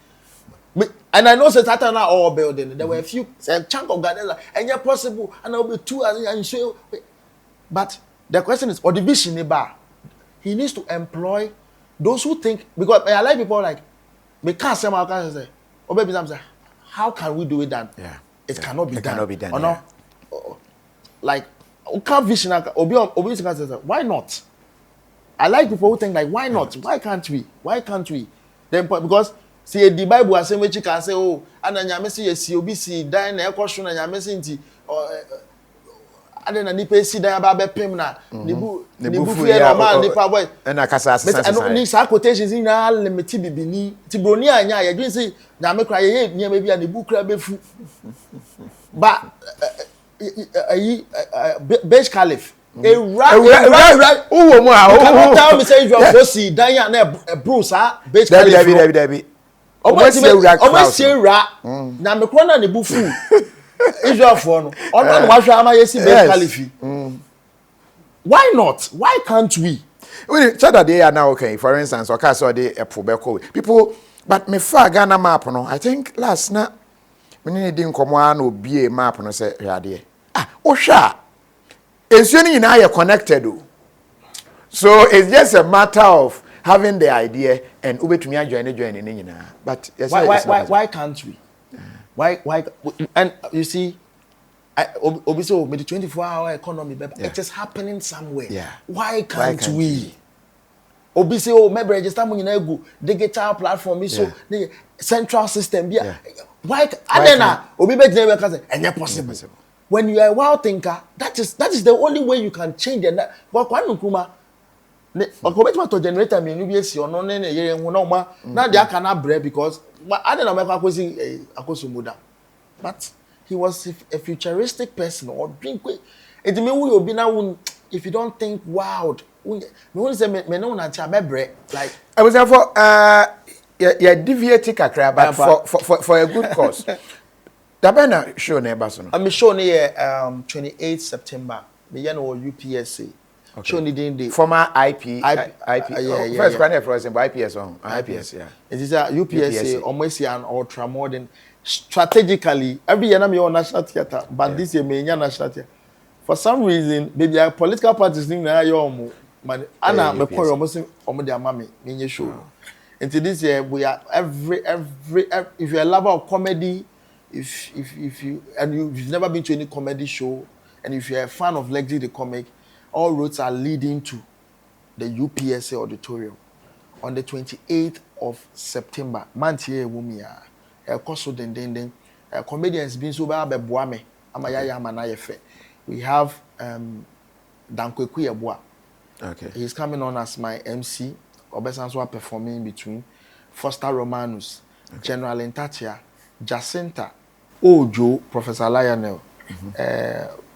And I know that time now all building. There were a few chunk of gardens and yeah possible and there will be two and so but the question is or the vision bar. He needs to employ those who think because I like people like me can't say my can't say oh baby I'm saying how can we do it then? Yeah. It cannot be done. Cannot be done. Or no? Like can't vision why not? I like people who think like why not? Why can't we? Why can't we? Then because see the Bible has said which you can say oh and then you say yes you be see die na ekwohwo na you say nti adena nipa si dan ba be pem na nibu fear no man nipa boy na kasa asesa I don't need sa quotations in na limit bibini ti broni anya ya dwen say na me kra ye niam bia nibu kra be fu ba Beige Caliph right uwo mu a o tell me say you go see dan ya na Bruce Beige Caliph David Omo see ra na me kro na nibu fu Israel for no. Why not? Why can't we? Cheddar they are now okay. For instance, okay, so they people, but me fa Ghana map no. I think last night we didn't come on or be a map no say here. Osha. It's only now you're connected. So it's just a matter of having the idea and ube to me join. But why can't we? Why and you see obviously with the 24-hour economy it is happening somewhere. Yeah. Why can't we? Obviously maybe register money na go digital platform so the central system why adena obi be dey work say enye possible. When you are a wild thinker that is the only way you can change the but Kwame Nkrumah okobetuma to generator me no bi esi ono ne yere hu na oma na dey aka na bre because I don't know akosi but he was a futuristic person or drink it me we obi na if you don't think wild me won say me no na cha bebre like I was for deviating kakra but for a good cause. Dabana show na eba so no. I'm show near 28 September me yan or UPSA. Show ni day former IP first grand for example IPS on IPS it is a UPSA almost an ultra modern strategically every year na me on national theater but this year me national theater for some reason baby political parties ning na yo mo man ana me call almost omo dey ama me nye show until this year we are every if you're a lover of comedy if you and you've never been to any comedy show and if you're a fan of Legacy the comic all roads are leading to the UPSA auditorium on the 28th of September. Mantie wumia. Koso den. Comedians been so ba beboa me. Amayaya manaye fe. We have Dankweku Yeboa. Okay. He's coming on as my MC. Obesanso performing in between. Foster Romanus, General Entatia, Jacinta, Ojo, Professor Lionel,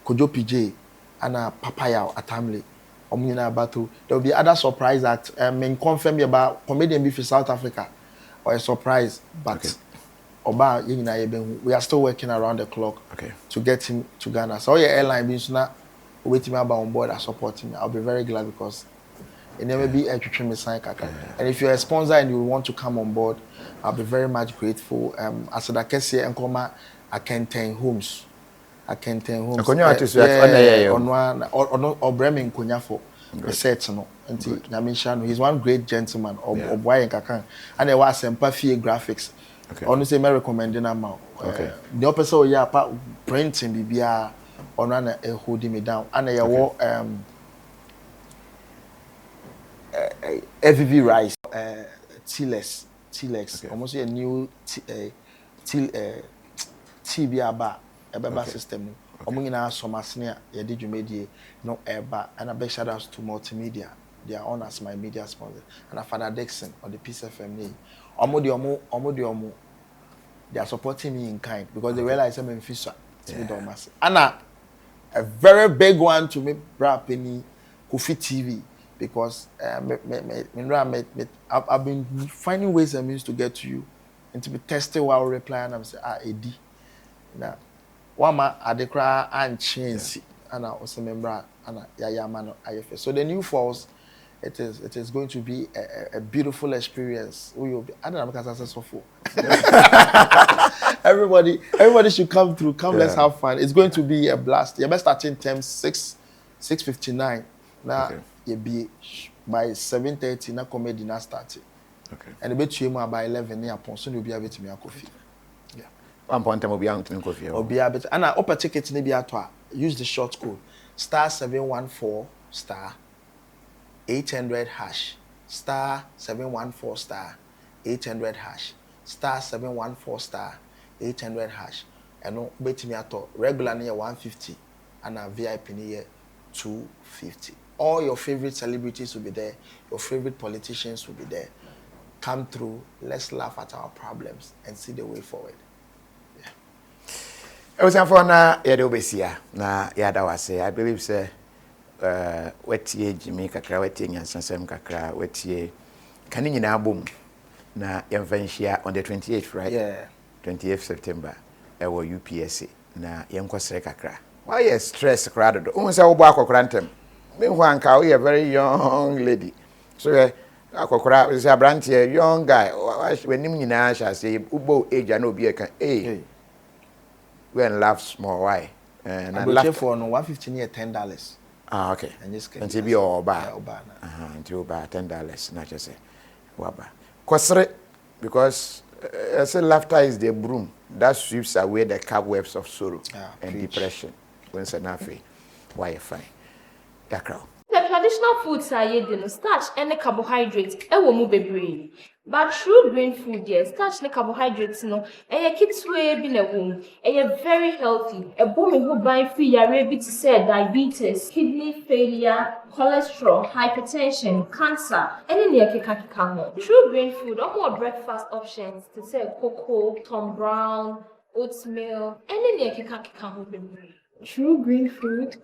Kojo PJ. And Papaya Atamle, Omina Battle. There will be other surprise that may confirm you about comedian beef in South Africa or a surprise, but Oba we are still working around the clock to get him to Ghana. So your airline being not waiting about on board and supporting me. I'll be very glad because it never be a me sign kaka. And if you're a sponsor and you want to come on board, I'll be very much grateful. As I can say and come I can 10 homes. I can tell home. Or Bremen Kunyafo research no. He's one great gentleman or boy and kakan. And there was sympathy graphics. Honestly, I recommend him now. The opposite printing BBR on holding me down. And I wore FVV rice T-Lex. Almost a new TBR bar. Eba system omo nyina somasne ya di dwumedie no eba and a big shout out to multimedia they are on as my media sponsor and a Father Dixon on the Peace FM ni omo they are supporting me in kind because they realize I'm in Fisher And a very big one to me, Penny KOFI TV, because I've been finding ways and means to get to you and to be tested while replying. I'm saying, Eddie. Now, one man at the cry and change, and I was a member, and man, so the new falls. It is going to be a beautiful experience. We will be, I don't know because I'm successful. Everybody should come through. Come, let's have fun. It's going to be a blast. You best start in terms 6:59. Now you be by 7:30. Now comedy now starting. Okay. And the bet you by 11 near Ponson you'll be able to make coffee. Yeah. One point time will be out to make coffee. Or be able to. And I open tickets maybe at use the short code *714 *800 *star 714 *800 star 714 *800 and no bet me at regular near 150 and a VIP near 250. All your favorite celebrities will be there, your favorite politicians will be there. Come through, let's laugh at our problems and see the way forward. I was for na Yadobesia, na Yadawase, I believe, sir. Wetie Jimmy kakra wetie nyansasem kakra wetie kani nyina abom na yemfanhia on the 28th, right? Yeah, 28th September ewo UPSC na yenkosere kakra why stress crowd do unse wo bo akokra ntem me hu anka we a very young lady so akokra is a brand young guy wenim nyina sha say ubo age na obi e kan we and laugh small why and I laugh for no 150 near $10. Okay. And to be all bad. Until about $10, not just say, Waba. Because I say laughter is the broom that sweeps away the cobwebs of sorrow and depression. When it's enough, why you fine? That crowd. The traditional foods are the starch and the carbohydrates. Bebre. But true green food, yes, starch and carbohydrates, no, and your kids will be in a womb, and you're very healthy. A woman who buy free, you're ready to say diabetes, kidney failure, cholesterol, hypertension, cancer, and in your kekakikamo. True green food, or more breakfast options to say cocoa, Tom Brown, oatmeal, and in your kekakikamo. True green food.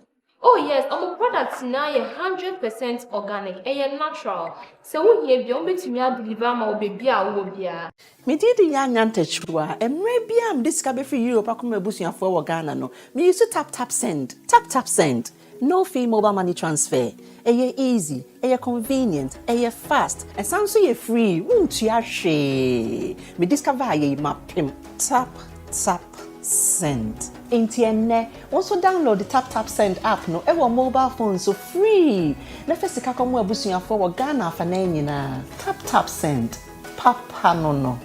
Oh yes, our products now are 100% organic and natural. So we have been to me deliver my baby a me did the young antechua and maybe I'm discovered for Europe akuma busu for Ghana no. Me used to tap send. No fee mobile money transfer. Easy, convenient, fast, and sounds so free. Won't you share? Me discover ye my pimp tap send. Intienne also download the tap send app no ever mobile phone so free. Na fesika komo abusuya for Ghana fa na nyina. Tap send. Papa no.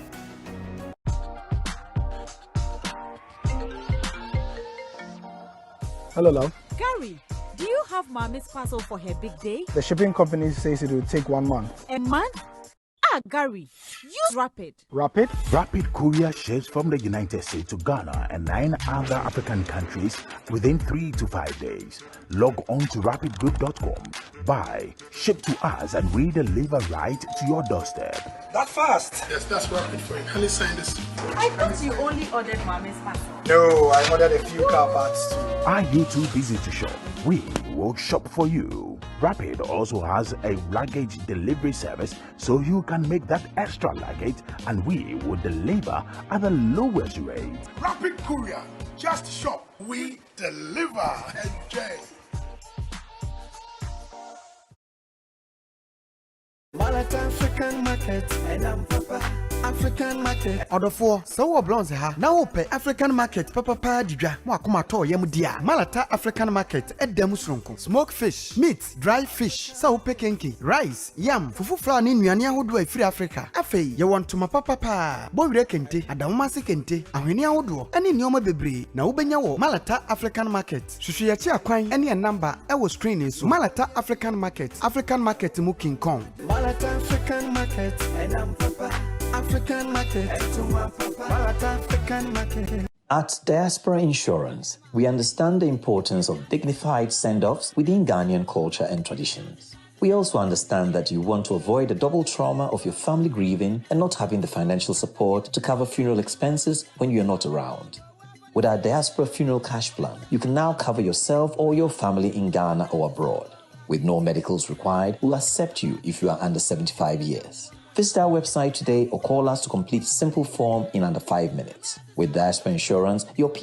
Hello, love. Gary, do you have Mommy's parcel for her big day? The shipping company says it will take 1 month. A month? Gary, use Rapid. Rapid? Rapid courier ships from the United States to Ghana and 9 other African countries within 3 to 5 days. Log on to rapidgroup.com, buy, ship to us, and we deliver right to your doorstep. That fast? Yes, that's Rapid for you. Can you sign this? I thought you only ordered Mommy's parcel. No, I ordered a few car parts too. Are you too busy to shop? We will shop for you. Rapid also has a luggage delivery service, so you can make that extra luggage and we will deliver at the lowest rate. Rapid Courier, just shop, we deliver. Enjoy. Malata African market, and I'm Papa. African market. Order for so blonze ha. Now open African market papa didwa. Mo akoma to yam dia. Malata African market edam sronko. Smoked fish, meat, dry fish, so kenke, rice, yam, fufu flour ni nnuane ahodo afiri Africa. Afei, ye want to ma papa. Bo wire kente, adamma se kente, ahwene ahodo. Ene nneoma bebre na wobenya wo Malata African market. Hwehwe ye chi akwan ene e number e wo screen so. Malata African market mu King Kong. Malata African market, and I'm Papa. African market, African market. At Diaspora Insurance, we understand the importance of dignified send-offs within Ghanaian culture and traditions. We also understand that you want to avoid the double trauma of your family grieving and not having the financial support to cover funeral expenses when you're not around. With our Diaspora Funeral Cash Plan, you can now cover yourself or your family in Ghana or abroad. With no medicals required, we'll accept you if you are under 75 years. Visit our website today or call us to complete a simple form in under 5 minutes. With Diaspora Insurance, your